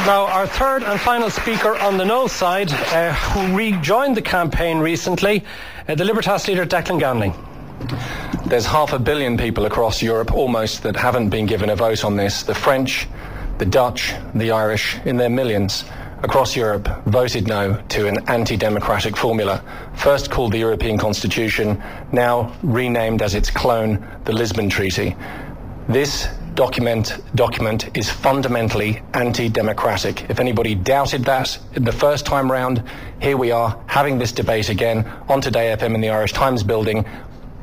Now, our third and final speaker on the no side, who rejoined the campaign recently, the Libertas leader Declan Ganley. There's 500 million people across Europe almost that haven't been given a vote on this. The French, the Dutch, the Irish, in their millions across Europe, voted no to an anti-democratic formula, first called the European Constitution, now renamed as its clone, the Lisbon Treaty. This document is fundamentally anti-democratic. If anybody doubted that the first time round, here we are having this debate again on Today FM in the Irish Times building.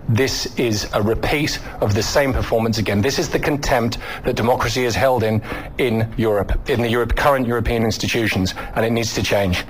This is a repeat of the same performance again. This is the contempt that democracy is held in Europe, in the current European institutions, and it needs to change.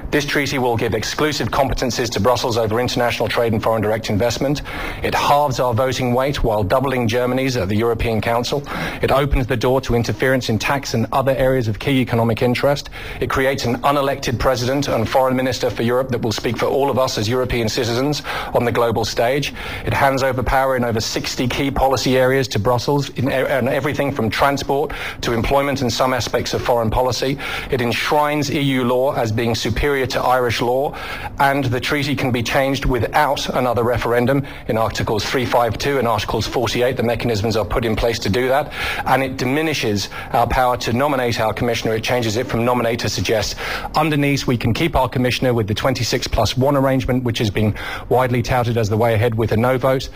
This treaty will give exclusive competencies to Brussels over international trade and foreign direct investment. It halves our voting weight while doubling Germany's at the European Council. It opens the door to interference in tax and other areas of key economic interest. It creates an unelected president and foreign minister for Europe that will speak for all of us as European citizens on the global stage. It hands over power in over 60 key policy areas to Brussels, in everything from transport to employment and some aspects of foreign policy. It enshrines EU law as being superior to Irish law, and the treaty can be changed without another referendum. In Articles 352 and Articles 48, the mechanisms are put in place to do that, and it diminishes our power to nominate our commissioner. It changes it from nominate to suggest. Underneath, we can keep our commissioner with the 26+1 arrangement, which has been widely touted as the way ahead with a no vote.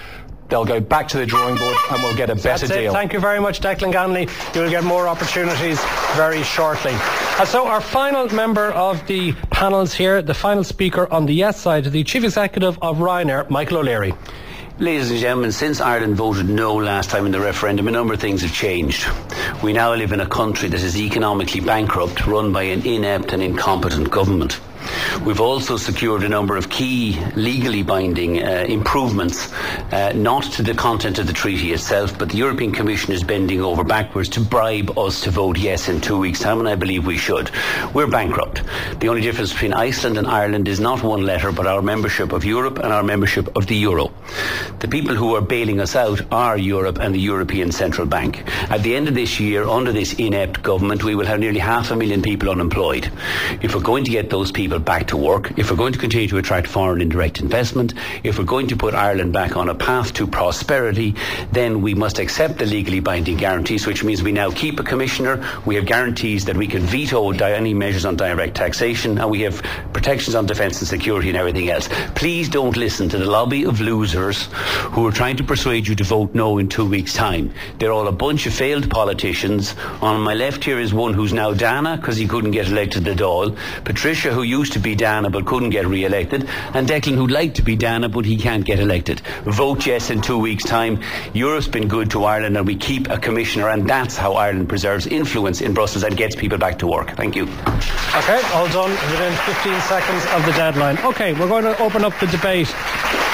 They'll go back to the drawing board and we'll get a better deal. Thank you very much, Declan Ganley. You'll get more opportunities very shortly. And so our final member of the panels here, the final speaker on the yes side, the Chief Executive of RyanAir, Micheal O'Leary. Ladies and gentlemen, since Ireland voted no last time in the referendum, a number of things have changed. We now live in a country that is economically bankrupt, run by an inept and incompetent government. We've also secured a number of key legally binding improvements, not to the content of the treaty itself, but the European Commission is bending over backwards to bribe us to vote yes in 2 weeks' time, and I believe we should. We're bankrupt. The only difference between Iceland and Ireland is not one letter, but our membership of Europe and our membership of the Euro. The people who are bailing us out are Europe and the European Central Bank. At the end of this year, under this inept government, we will have nearly 500,000 people unemployed. If we're going to get those people back to work, if we're going to continue to attract foreign indirect investment, if we're going to put Ireland back on a path to prosperity, then we must accept the legally binding guarantees, which means we now keep a commissioner, we have guarantees that we can veto any measures on direct taxation, and we have protections on defence and security and everything else. Please don't listen to the lobby of losers who are trying to persuade you to vote no in 2 weeks' time. They're all a bunch of failed politicians. On my left here is one who's now Dana because he couldn't get elected to Dail, Patricia, who used to be Dana but couldn't get re-elected, and Declan, who'd like to be Dana but he can't get elected. Vote yes in 2 weeks' time. Europe's been good to Ireland and we keep a commissioner, and that's how Ireland preserves influence in Brussels and gets people back to work. Thank you. Okay, all done within 15 seconds of the deadline. Okay, we're going to open up the debate.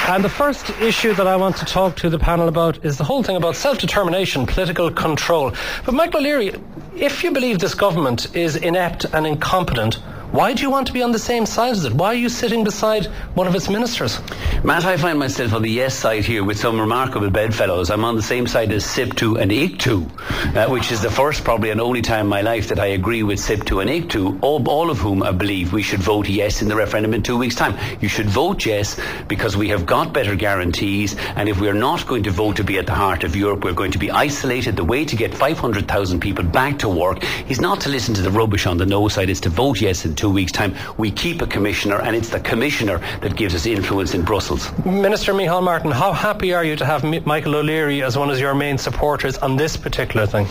And the first issue that I want to talk to the panel about is the whole thing about self-determination, political control. But Micheal O'Leary, if you believe this government is inept and incompetent, why do you want to be on the same side as it? Why are you sitting beside one of its ministers? Matt, I find myself on the yes side here with some remarkable bedfellows. I'm on the same side as SIP2 and IC2, which is the first, probably and only time in my life that I agree with SIP2 and IC2, all of whom I believe we should vote yes in the referendum in 2 weeks' time. You should vote yes because we have got better guarantees, and if we're not going to vote to be at the heart of Europe, we're going to be isolated. The way to get 500,000 people back to work is not to listen to the rubbish on the no side, it's to vote yes in 2 weeks' time. We keep a commissioner, and it's the commissioner that gives us influence in Brussels. Minister Micheal Martin, how happy are you to have Micheal O'Leary as one of your main supporters on this particular thing?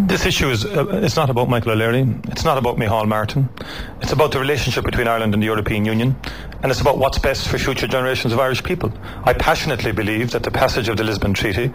This issue is it's not about Micheal O'Leary, it's not about Micheal Martin, it's about the relationship between Ireland and the European Union, and it's about what's best for future generations of Irish people. I passionately believe that the passage of the Lisbon Treaty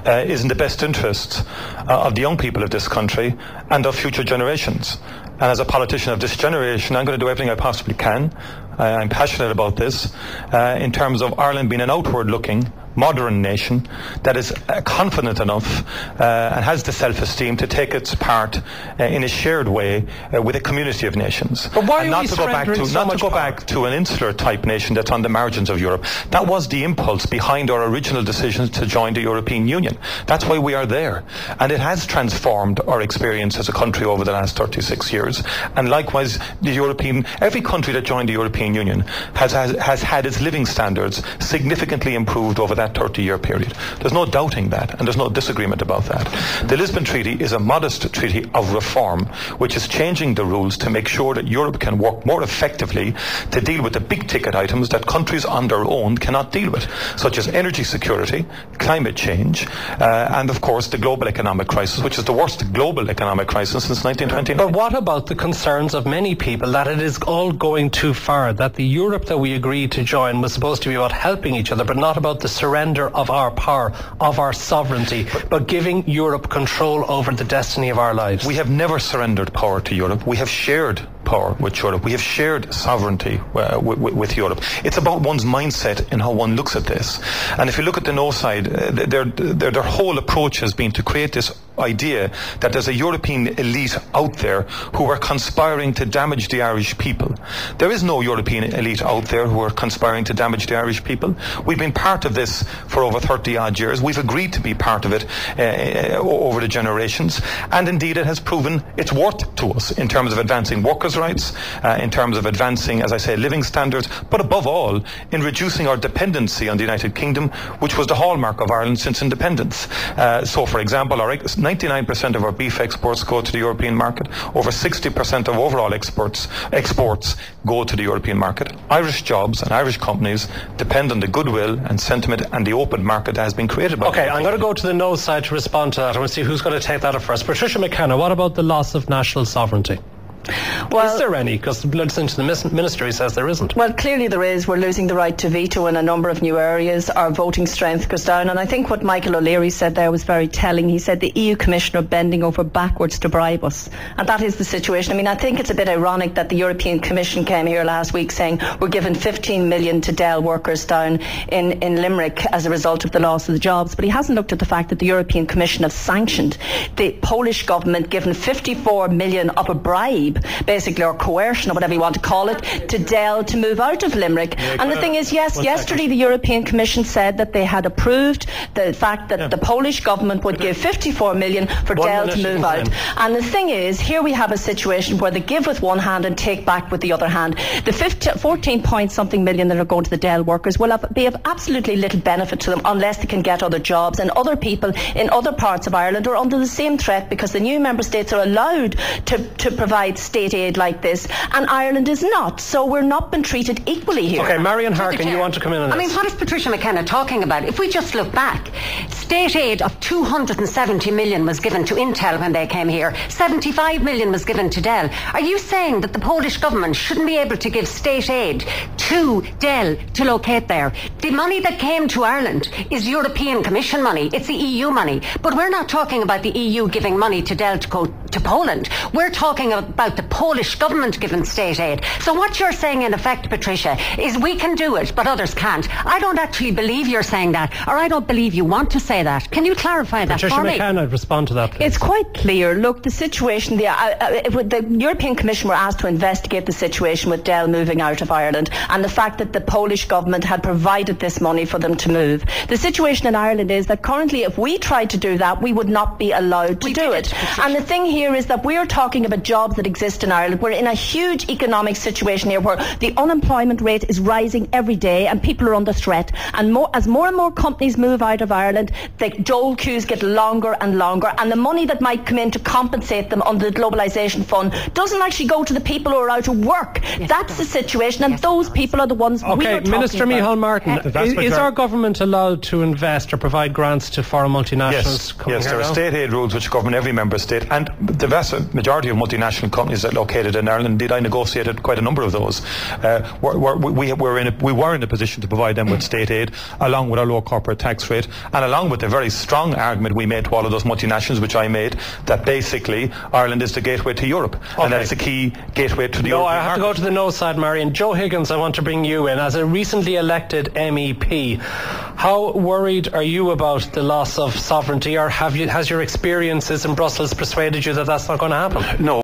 is in the best interests of the young people of this country and of future generations. And as a politician of this generation, I'm going to do everything I possibly can. I'm passionate about this in terms of Ireland being an outward-looking modern nation that is confident enough and has the self-esteem to take its part in a shared way with a community of nations. But why and are we surrendering so much power? Back to an insular type nation that's on the margins of Europe. That was the impulse behind our original decision to join the European Union. That's why we are there. And it has transformed our experience as a country over the last 36 years. And likewise, every country that joined the European Union has had its living standards significantly improved over that 30-year period. There's no doubting that, and there's no disagreement about that. The Lisbon Treaty is a modest treaty of reform, which is changing the rules to make sure that Europe can work more effectively to deal with the big ticket items that countries on their own cannot deal with, such as energy security, climate change, and of course the global economic crisis, which is the worst global economic crisis since 1929. But what about the concerns of many people that it is all going too far, that the Europe that we agreed to join was supposed to be about helping each other, but not about the surrender of our power, of our sovereignty, but giving Europe control over the destiny of our lives? We have never surrendered power to Europe. We have shared power with Europe. We have shared sovereignty with Europe. It's about one's mindset and how one looks at this. And if you look at the no side, their whole approach has been to create this idea that there's a European elite out there who are conspiring to damage the Irish people. There is no European elite out there who are conspiring to damage the Irish people. We've been part of this for over 30 odd years. We've agreed to be part of it over the generations, and indeed it has proven its worth to us in terms of advancing workers' rights, in terms of advancing, as I say, living standards, but above all in reducing our dependency on the United Kingdom, which was the hallmark of Ireland since independence. So for example, 99% of our beef exports go to the European market. Over 60% of overall exports go to the European market. Irish jobs and Irish companies depend on the goodwill and sentiment and the open market that has been created by Okay, I'm going to go to the no side to respond to that. I want to see who's going to take that up first. Patricia McKenna, what about the loss of national sovereignty? Well, is there any? Because listening to the minister, he says there isn't. Well, clearly there is. We're losing the right to veto in a number of new areas. Our voting strength goes down. And I think what Michael O'Leary said there was very telling. He said the EU Commission are bending over backwards to bribe us. And that is the situation. I mean, I think it's a bit ironic that the European Commission came here last week saying we're giving 15 million to Dail workers down in Limerick as a result of the loss of the jobs. But he hasn't looked at the fact that the European Commission have sanctioned the Polish government, given 54 million of a bribe, basically, or coercion, or whatever you want to call it, to Dail to move out of Limerick. And the thing is, yes, yesterday the European Commission said that they had approved the fact that the Polish government would give 54 million for Dail to move out. And the thing is, here we have a situation where they give with one hand and take back with the other hand. The 14 point something million that are going to the Dail workers will be of absolutely little benefit to them unless they can get other jobs, and other people in other parts of Ireland are under the same threat because the new member states are allowed to provide state aid like this, and Ireland is not. So we're not been treated equally here. Okay, Marian Harkin, you want to come in on this? I mean, what is Patricia McKenna talking about? If we just look back, state aid of 270 million was given to Intel when they came here. 75 million was given to Dail. Are you saying that the Polish government shouldn't be able to give state aid to Dail to locate there? The money that came to Ireland is European Commission money. It's the EU money. But we're not talking about the EU giving money to Dail to go to Poland. We're talking about the Polish government giving state aid. So what you're saying in effect, Patricia, is we can do it, but others can't. I don't actually believe you're saying that, or I don't believe you want to say that. Can you clarify that for me? Patricia McKenna, respond to that, please. It's quite clear. Look, the situation, the European Commission were asked to investigate the situation with Dail moving out of Ireland, and the fact that the Polish government had provided this money for them to move. The situation in Ireland is that currently, if we tried to do that, we would not be allowed to do it. And the thing here is that we're talking about jobs that exist in Ireland. We're in a huge economic situation here where the unemployment rate is rising every day and people are under threat. And as more and more companies move out of Ireland, the dole queues get longer and longer, and the money that might come in to compensate them under the Globalisation Fund doesn't actually go to the people who are out of work. Yes, that's the situation, and those people are the ones we are talking about. Minister Micheal Martin, is our government allowed to invest or provide grants to foreign multinationals? Yes, there are state aid rules which govern every member state, and the vast majority of multinational companies that are located in Ireland, indeed I negotiated quite a number of those, we were in a position to provide them with state aid, along with our low corporate tax rate, and along with the very strong argument we made to all of those multinationals, which I made, that basically Ireland is the gateway to Europe, and that's the key gateway to the European I have market. to go to the no side, Marian. Joe Higgins, I want to bring you in. As a recently elected MEP, how worried are you about the loss of sovereignty, or has your experiences in Brussels persuaded you that that's not going to happen? No.